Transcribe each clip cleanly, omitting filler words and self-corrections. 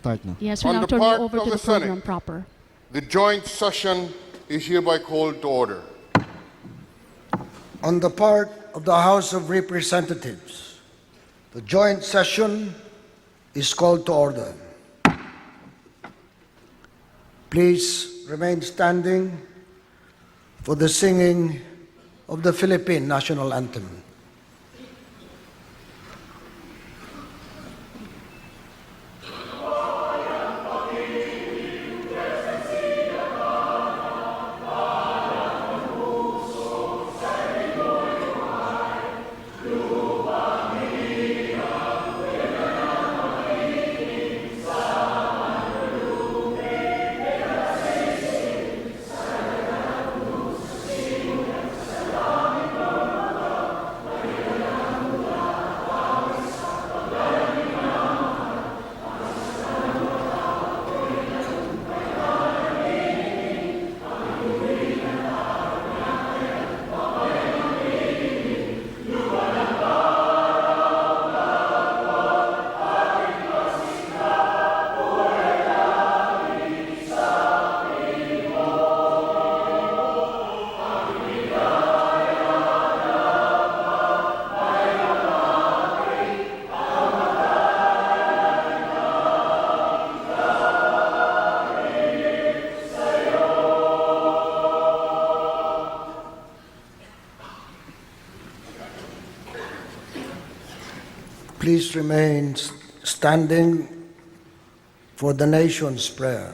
start now. Yes, we On now the turn you part over of to the the program Senate. proper. The joint session is hereby called to order. On the part of the House of Representatives, the joint session is called to order. Please remain standing for the singing of the Philippine National Anthem. Please remain standing for the nation's prayer.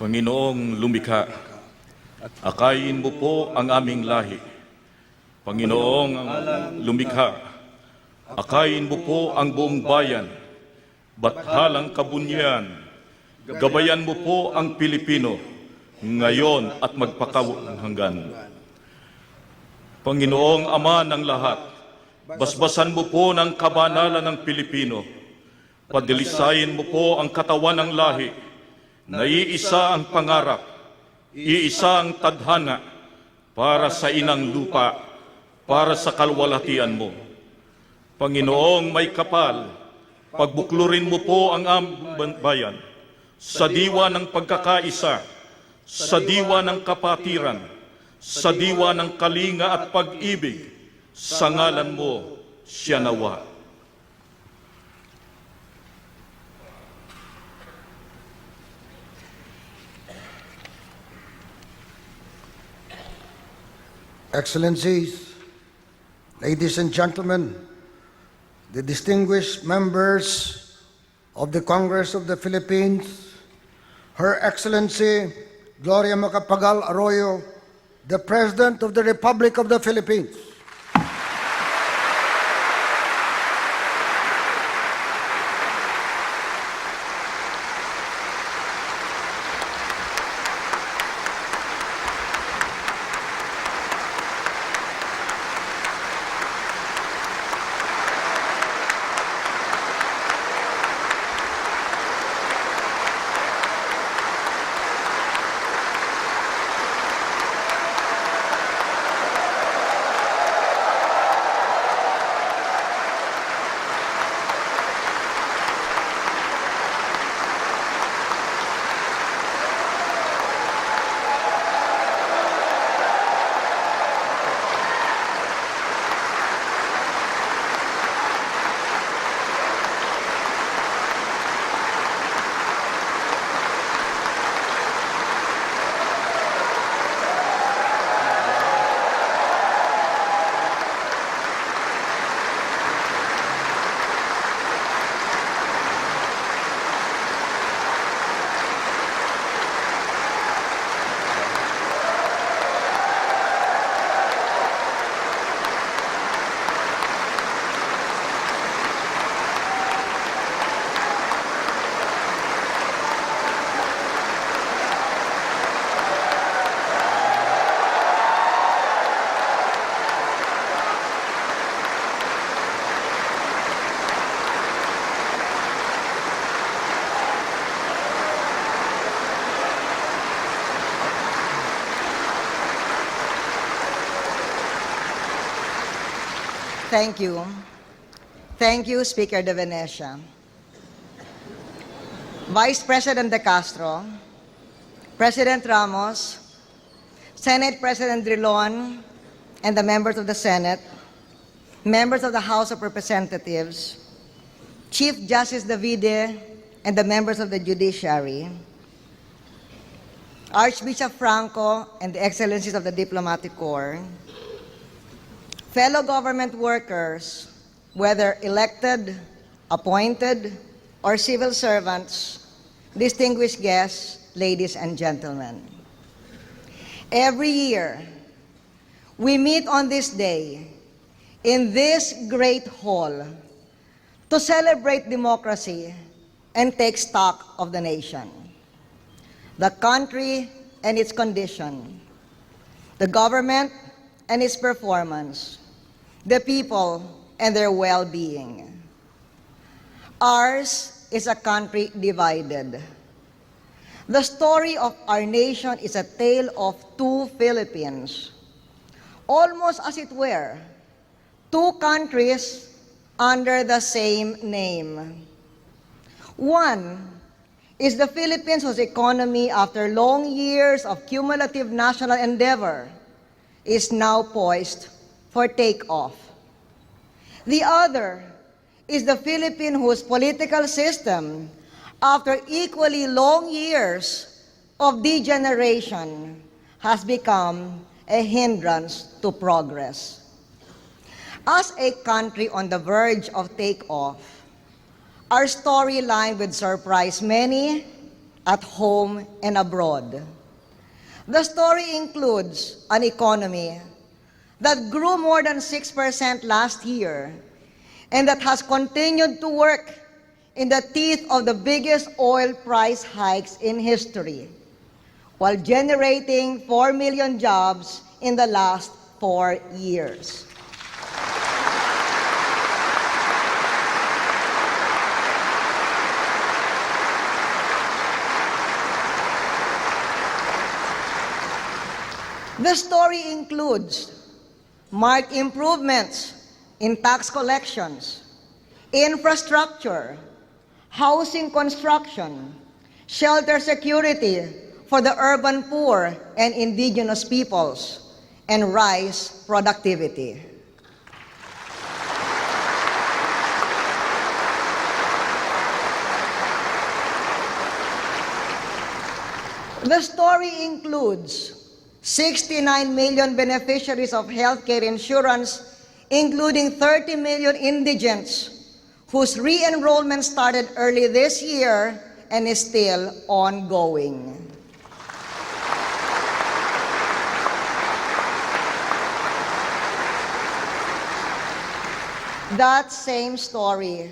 Panginoong lumikha, akayin mo po ang aming lahi. Panginoong lumikha, akayin mo po ang buong bayan, bathalang kabunyan, gabayan mo po ang Pilipino, ngayon at magpakahanggan. Panginoong Ama ng lahat, basbasan mo po ng kabanalan ng Pilipino, padilisayin mo po ang katawan ng lahi, na iisa ang pangarap, iisa ang tadhana para sa inang lupa, para sa kalwalhatian mo. Panginoong may kapal, pagbuklurin mo po ang aming bayan sa diwa ng pagkakaisa, sa diwa ng kapatiran, sa diwa ng kalinga at pag-ibig, sa ngalan mo siya nawa. Excellencies, ladies and gentlemen, the distinguished members of the Congress of the Philippines, Her Excellency Gloria Macapagal Arroyo, the President of the Republic of the Philippines. Thank you. Thank you, Speaker De Venecia. Vice President De Castro, President Ramos, Senate President Drilon, and the members of the Senate, members of the House of Representatives, Chief Justice Davide, and the members of the Judiciary, Archbishop Franco and the Excellencies of the Diplomatic Corps, fellow government workers, whether elected, appointed, or civil servants, distinguished guests, ladies and gentlemen. Every year, we meet on this day in this great hall to celebrate democracy and take stock of the nation, the country and its condition, the government and its performance, the people and their well-being. Ours is a country divided. The story of our nation is a tale of two Philippines, almost as it were, two countries under the same name. One is the Philippines whose economy, after long years of cumulative national endeavor, is now poised for takeoff. The other is the Philippines whose political system, after equally long years of degeneration, has become a hindrance to progress. As a country on the verge of takeoff, our storyline would surprise many at home and abroad. The story includes an economy that grew more than 6% last year and that has continued to work in the teeth of the biggest oil price hikes in history, while generating 4 million jobs in the last 4 years. The story includes marked improvements in tax collections, infrastructure, housing construction, shelter security for the urban poor and indigenous peoples, and rice productivity. The story includes 69 million beneficiaries of healthcare insurance, including 30 million indigents, whose re-enrollment started early this year and is still ongoing. That same story,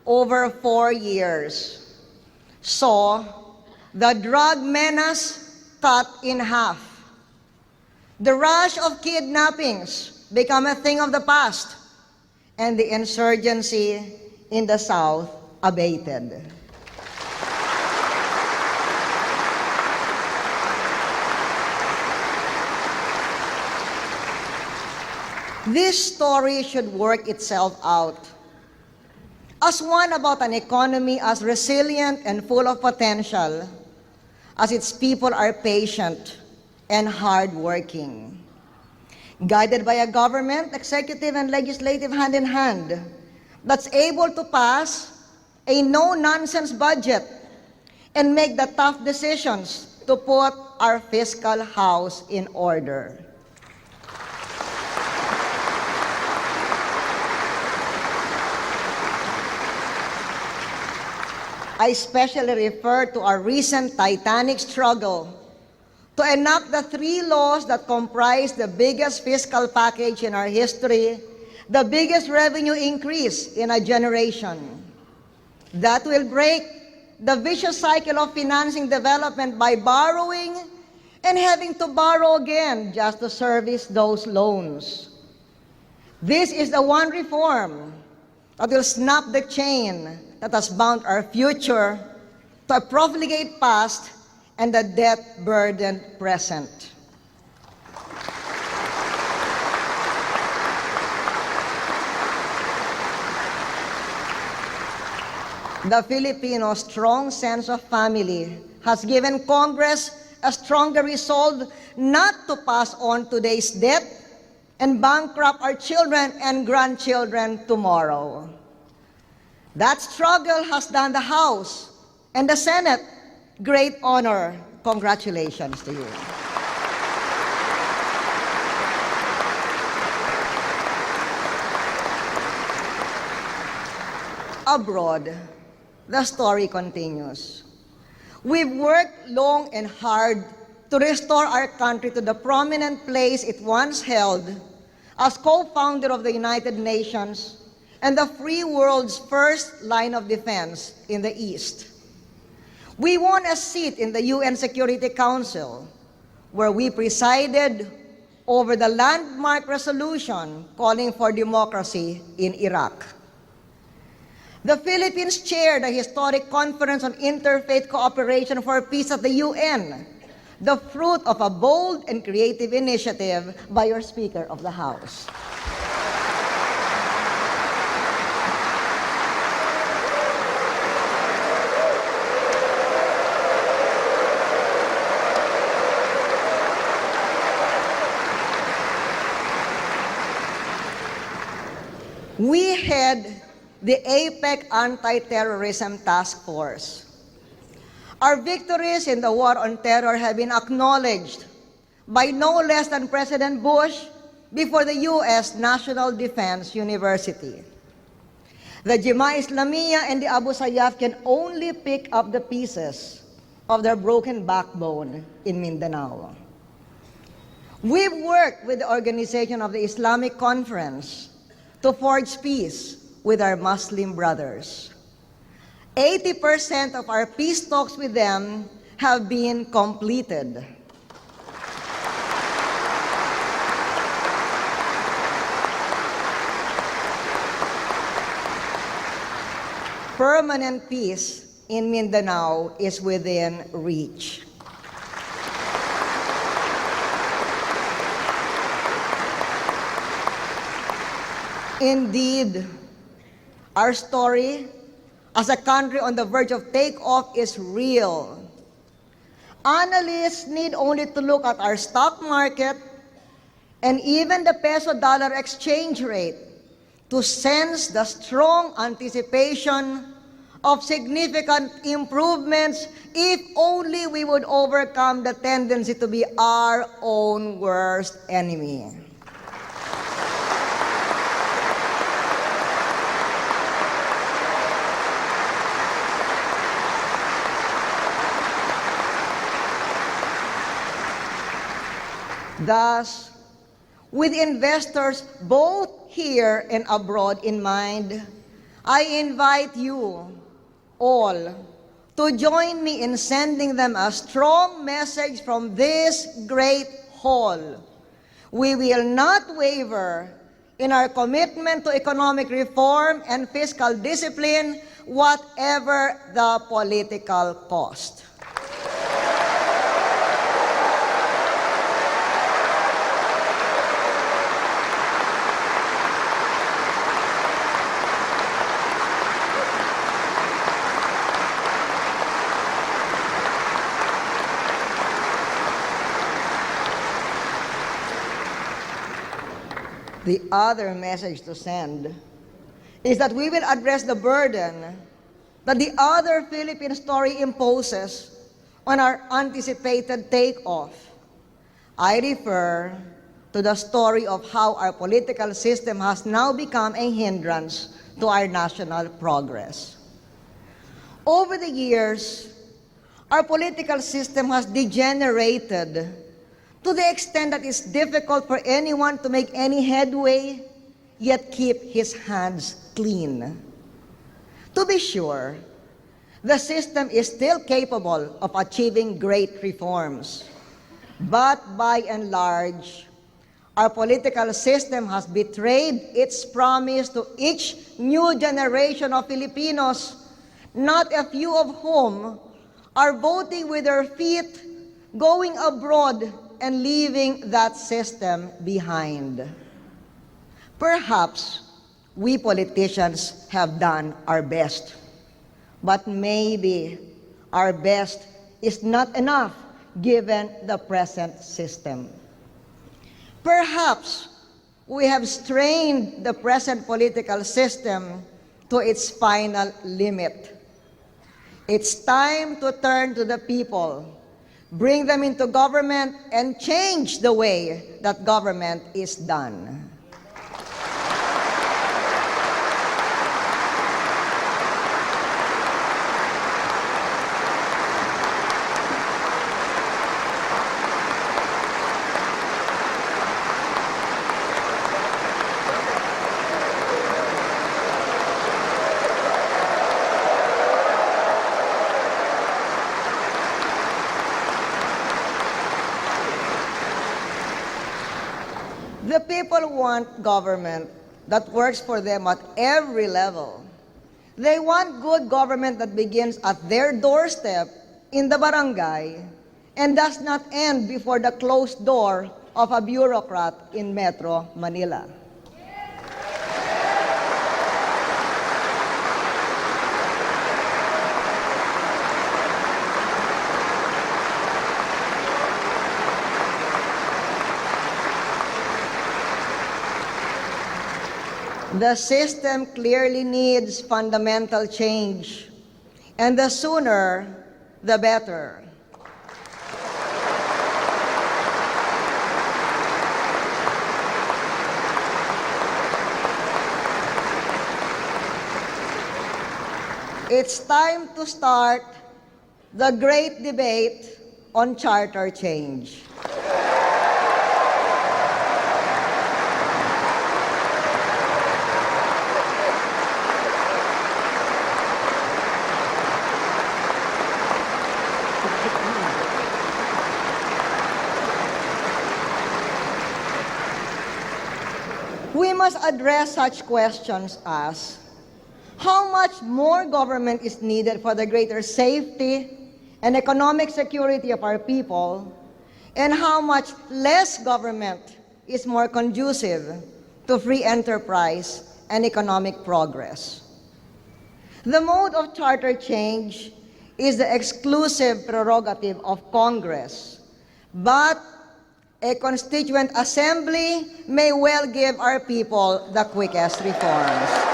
over 4 years, saw the drug menace cut in half, the rush of kidnappings become a thing of the past, and the insurgency in the South abated. This story should work itself out as one about an economy as resilient and full of potential as its people are patient and hardworking, guided by a government, executive, and legislative hand in hand that's able to pass a no-nonsense budget and make the tough decisions to put our fiscal house in order. I especially refer to our recent titanic struggle to enact the 3 laws that comprise the biggest fiscal package in our history, the biggest revenue increase in a generation. That will break the vicious cycle of financing development by borrowing and having to borrow again just to service those loans. This is the one reform that will snap the chain that has bound our future to a profligate past and a debt-burdened present. The Filipino strong sense of family has given Congress a stronger resolve not to pass on today's debt and bankrupt our children and grandchildren tomorrow. That struggle has done the House and the Senate great honor. Congratulations to you. Abroad, the story continues. We've worked long and hard to restore our country to the prominent place it once held as co-founder of the United Nations and the free world's first line of defense in the East. We won a seat in the UN Security Council, where we presided over the landmark resolution calling for democracy in Iraq. The Philippines chaired the historic Conference on Interfaith Cooperation for Peace at the UN, the fruit of a bold and creative initiative by your Speaker of the House. We had the APEC Anti-Terrorism Task Force. Our victories in the war on terror have been acknowledged by no less than President Bush before the U.S. National Defense University. The Jemaah Islamiyah and the Abu Sayyaf can only pick up the pieces of their broken backbone in Mindanao. We've worked with the Organization of the Islamic Conference to forge peace with our Muslim brothers. 80% of our peace talks with them have been completed. Permanent peace in Mindanao is within reach. Indeed, our story as a country on the verge of takeoff is real. Analysts need only to look at our stock market and even the peso-dollar exchange rate to sense the strong anticipation of significant improvements if only we would overcome the tendency to be our own worst enemy. Thus, with investors both here and abroad in mind, I invite you all to join me in sending them a strong message from this great hall. We will not waver in our commitment to economic reform and fiscal discipline, whatever the political cost. The other message to send is that we will address the burden that the other Philippine story imposes on our anticipated takeoff. I refer to the story of how our political system has now become a hindrance to our national progress. Over the years, our political system has degenerated to the extent that it's difficult for anyone to make any headway, yet keep his hands clean. To be sure, the system is still capable of achieving great reforms. But by and large, our political system has betrayed its promise to each new generation of Filipinos, not a few of whom are voting with their feet, going abroad, and leaving that system behind. Perhaps we politicians have done our best, But maybe our best is not enough given the present system. Perhaps we have strained the present political system to its final limit. It's time to turn to the people, bring them into government, and change the way that government is done. The people want government that works for them at every level. They want good government that begins at their doorstep in the barangay and does not end before the closed door of a bureaucrat in Metro Manila. The system clearly needs fundamental change, and the sooner, the better. It's time to start the great debate on charter change. We must address such questions as how much more government is needed for the greater safety and economic security of our people, and how much less government is more conducive to free enterprise and economic progress. The mode of charter change is the exclusive prerogative of Congress, but a constituent assembly may well give our people the quickest reforms.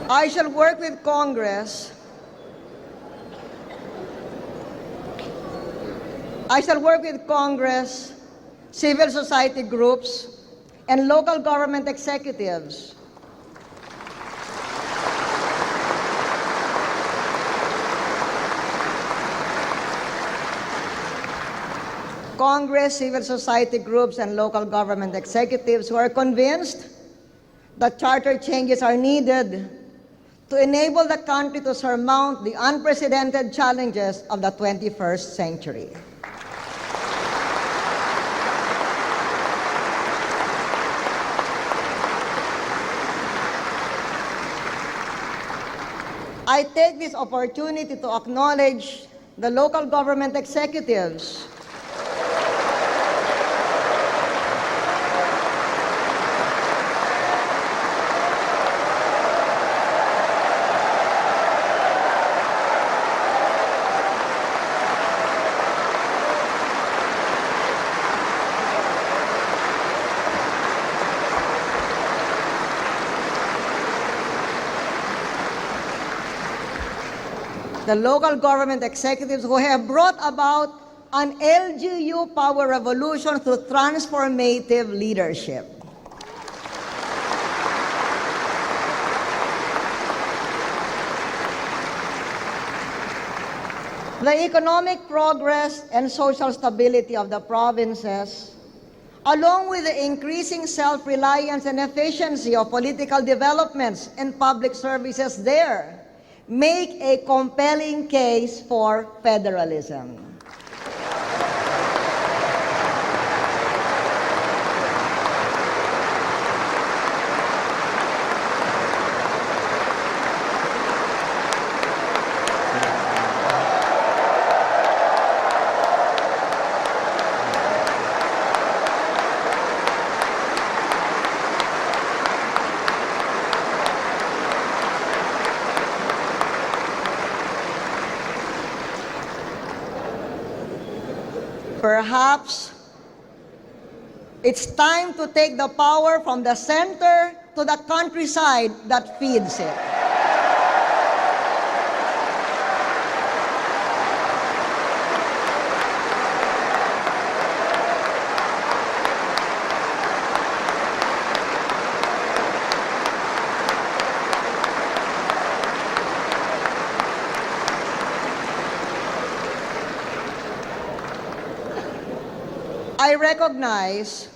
I shall work with Congress. Civil society groups, and local government executives Congress, civil society groups, and local government executives who are convinced that charter changes are needed to enable the country to surmount the unprecedented challenges of the 21st century. I take this opportunity to acknowledge the local government executives who have brought about an LGU power revolution through transformative leadership. The economic progress and social stability of the provinces along with the increasing self-reliance and efficiency of political developments and public services there, make a compelling case for federalism. Perhaps it's time to take the power from the center to the countryside that feeds it. I recognize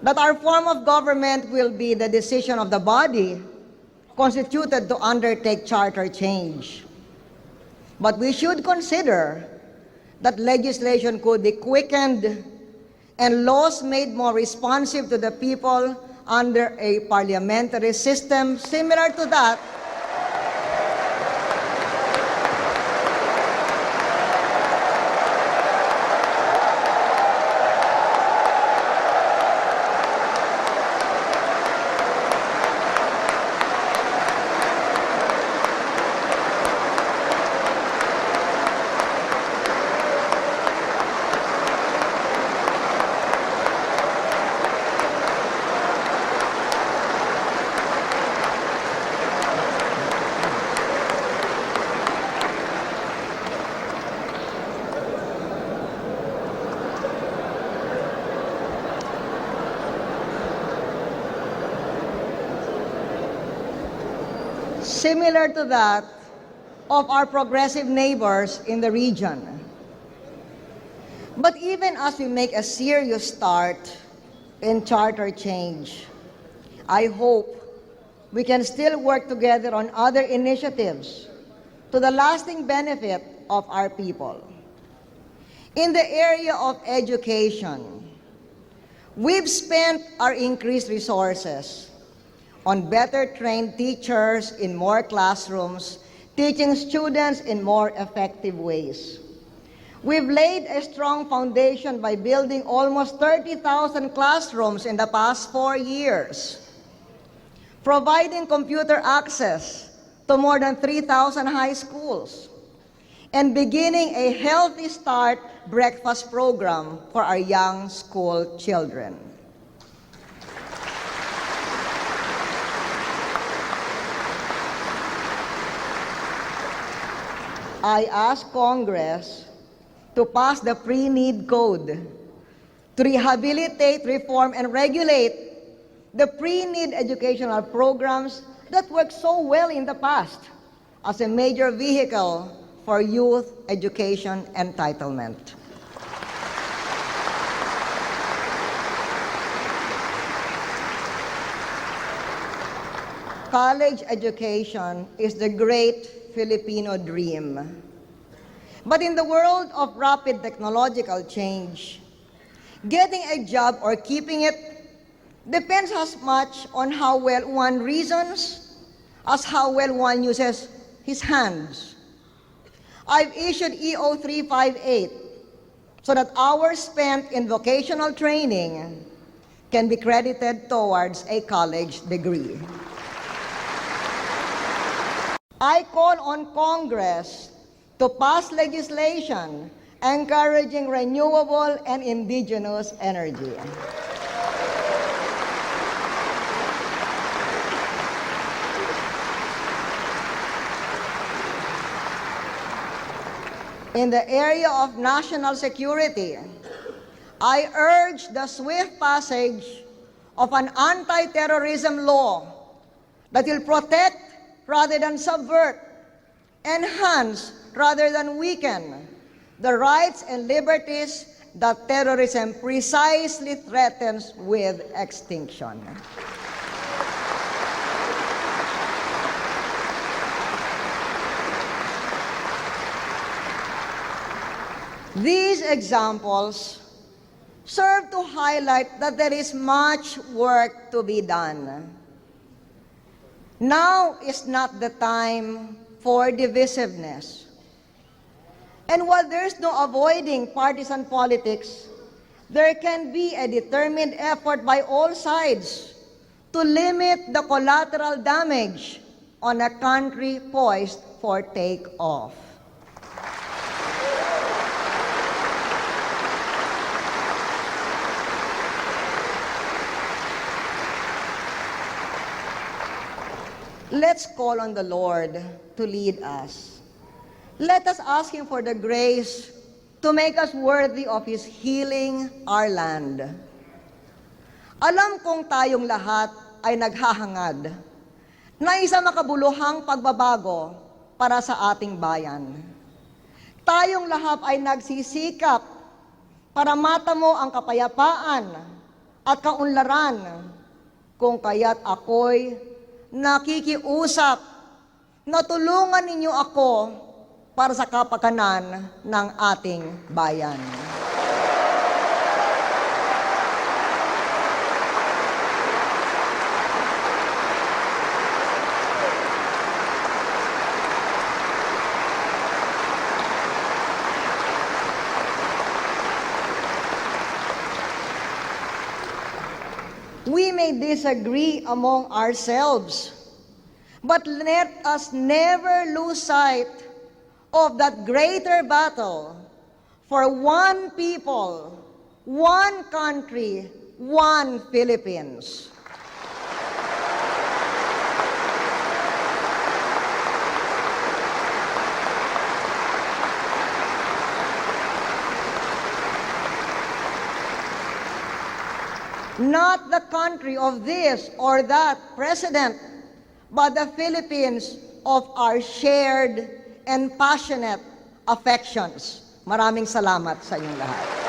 that our form of government will be the decision of the body constituted to undertake charter change. But we should consider that legislation could be quickened and laws made more responsive to the people under a parliamentary system similar to that similar to that of our progressive neighbors in the region. But even as we make a serious start in charter change, I hope we can still work together on other initiatives to the lasting benefit of our people. In the area of education, we've spent our increased resources on better trained teachers in more classrooms, teaching students in more effective ways. We've laid a strong foundation by building almost 30,000 classrooms in the past 4 years, providing computer access to more than 3,000 high schools, and beginning a Healthy Start breakfast program for our young school children. I ask Congress to pass the Pre-Need Code to rehabilitate, reform, and regulate the pre-need educational programs that worked so well in the past as a major vehicle for youth education entitlement. College education is the great Filipino dream. But in the world of rapid technological change, getting a job or keeping it depends as much on how well one reasons as how well one uses his hands. I've issued EO 358 so that hours spent in vocational training can be credited towards a college degree. I call on Congress to pass legislation encouraging renewable and indigenous energy. In the area of national security, I urge the swift passage of an anti-terrorism law that will protect rather than subvert, enhance rather than weaken the rights and liberties that terrorism precisely threatens with extinction. These examples serve to highlight that there is much work to be done. Now is not the time for divisiveness. And while there's no avoiding partisan politics, there can be a determined effort by all sides to limit the collateral damage on a country poised for takeoff. Let's call on the Lord to lead us. Let us ask Him for the grace to make us worthy of His healing our land. Alam kong tayong lahat ay naghahangad na isa makabuluhang pagbabago para sa ating bayan. Tayong lahat ay nagsisikap para matamo ang kapayapaan at kaunlaran, kung kaya't ako'y nakikiusap na tulungan ninyo ako para sa kapakanan ng ating bayan. We may disagree among ourselves, but let us never lose sight of that greater battle for one people, one country, one Philippines. Not the country of this or that president, but the Philippines of our shared and passionate affections. Maraming salamat sa inyong lahat.